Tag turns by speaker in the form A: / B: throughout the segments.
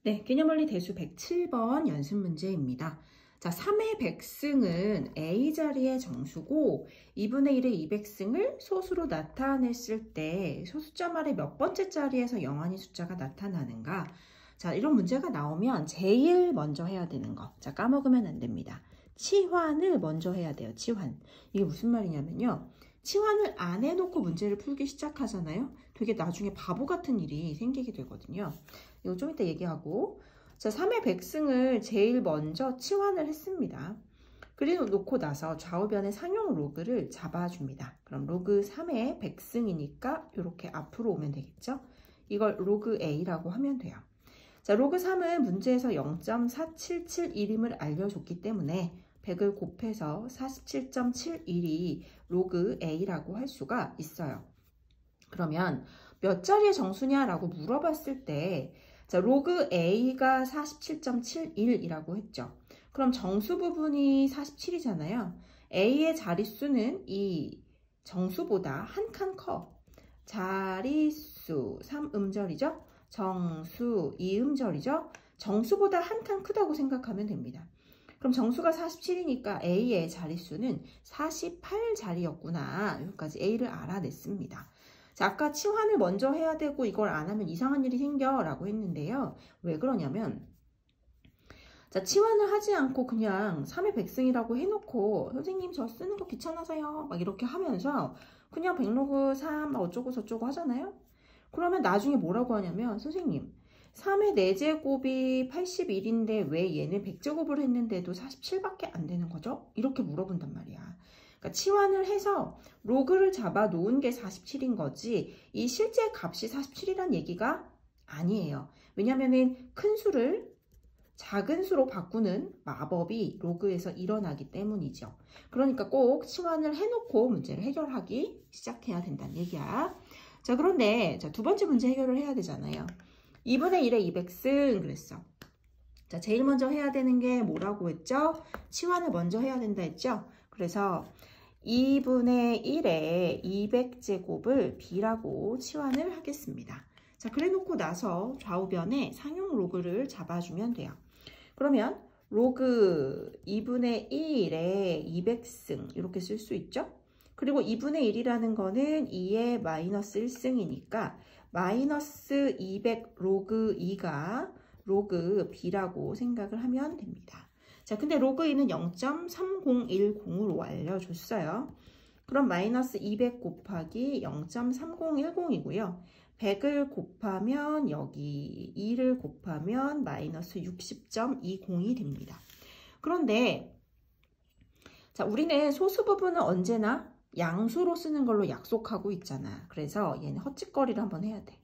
A: 네, 개념원리 대수 107번 연습 문제입니다. 자, 3의 백승은 A 자리의 정수고 2분의 1의 2백승을 소수로 나타냈을 때 소수점 아래 몇 번째 자리에서 영한이 숫자가 나타나는가? 자, 이런 문제가 나오면 제일 먼저 해야 되는 거. 자, 까먹으면 안 됩니다. 치환을 먼저 해야 돼요. 치환. 이게 무슨 말이냐면요. 치환을 안 해놓고 문제를 풀기 시작하잖아요. 되게 나중에 바보 같은 일이 생기게 되거든요. 이거 좀 이따 얘기하고. 자, 3의 백승을 제일 먼저 치환을 했습니다. 그리고 놓고 나서 좌우변의 상용 로그를 잡아줍니다. 그럼 로그 3의 백승이니까 이렇게 앞으로 오면 되겠죠? 이걸 로그 A라고 하면 돼요. 자, 로그 3은 문제에서 0.4771임을 알려줬기 때문에 100을 곱해서 47.71이 로그 A라고 할 수가 있어요. 그러면 몇 자리의 정수냐라고 물어봤을 때 자, 로그 A가 47.71이라고 했죠. 그럼 정수 부분이 47이잖아요. A의 자릿수는 이 정수보다 한 칸 커. 자릿수 3음절이죠. 정수 2음절이죠. 정수보다 한 칸 크다고 생각하면 됩니다. 그럼 정수가 47이니까 A의 자릿수는 48자리였구나. 여기까지 A를 알아냈습니다. 자, 아까 치환을 먼저 해야 되고 이걸 안 하면 이상한 일이 생겨 라고 했는데요. 왜 그러냐면 자, 치환을 하지 않고 그냥 3의 백승이라고 해놓고 선생님 저 쓰는 거 귀찮아서요 막 이렇게 하면서 그냥 백로그 3 어쩌고 저쩌고 하잖아요. 그러면 나중에 뭐라고 하냐면 선생님 3의 4제곱이 81인데 왜 얘는 100제곱을 했는데도 47밖에 안 되는 거죠? 이렇게 물어본단 말이야. 그러니까 치환을 해서 로그를 잡아 놓은 게 47인 거지 이 실제 값이 47이란 얘기가 아니에요. 왜냐면은 큰 수를 작은 수로 바꾸는 마법이 로그에서 일어나기 때문이죠. 그러니까 꼭 치환을 해놓고 문제를 해결하기 시작해야 된다는 얘기야. 자, 그런데 자, 두 번째 문제 해결을 해야 되잖아요. 2분의 1의 200승 그랬어. 자, 제일 먼저 해야 되는 게 뭐라고 했죠? 치환을 먼저 해야 된다 했죠? 그래서 2분의 1의 200제곱을 B라고 치환을 하겠습니다. 자, 그래 놓고 나서 좌우변에 상용 로그를 잡아주면 돼요. 그러면 로그 2분의 1의 200승 이렇게 쓸 수 있죠? 그리고 2분의 1이라는 거는 2의 마이너스 1승이니까 마이너스 200 로그 2가 로그 B라고 생각을 하면 됩니다. 자, 근데 로그 2는 0.3010으로 알려줬어요. 그럼 마이너스 200 곱하기 0.3010이고요. 100을 곱하면 여기 2를 곱하면 마이너스 60.20이 됩니다. 그런데 자, 우리는 소수 부분은 언제나 양수로 쓰는 걸로 약속하고 있잖아. 그래서 얘는 헛짓거리를 한번 해야 돼.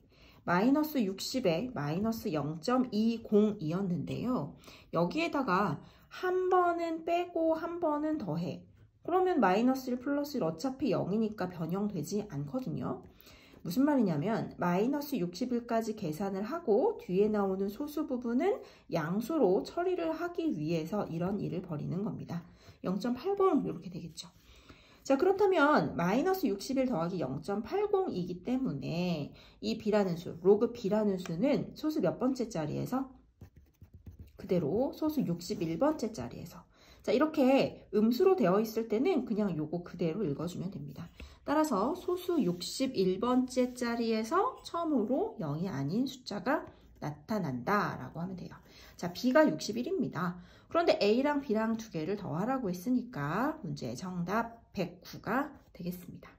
A: 마이너스 60에 마이너스 0.20이었는데요. 여기에다가 한 번은 빼고 한 번은 더해. 그러면 마이너스 1 플러스 1 어차피 0이니까 변형되지 않거든요. 무슨 말이냐면 마이너스 60일까지 계산을 하고 뒤에 나오는 소수 부분은 양수로 처리를 하기 위해서 이런 일을 벌이는 겁니다. 0.80 이렇게 되겠죠. 자, 그렇다면 마이너스 60일 더하기 0.80이기 때문에 이 B라는 수, 로그 B라는 수는 소수 몇 번째 자리에서? 그대로 소수 61번째 자리에서. 자, 이렇게 음수로 되어 있을 때는 그냥 요거 그대로 읽어주면 됩니다. 따라서 소수 61번째 자리에서 처음으로 0이 아닌 숫자가 나타난다 라고 하면 돼요. 자, B가 61입니다. 그런데 A랑 B랑 두 개를 더하라고 했으니까 문제의 정답 109가 되겠습니다.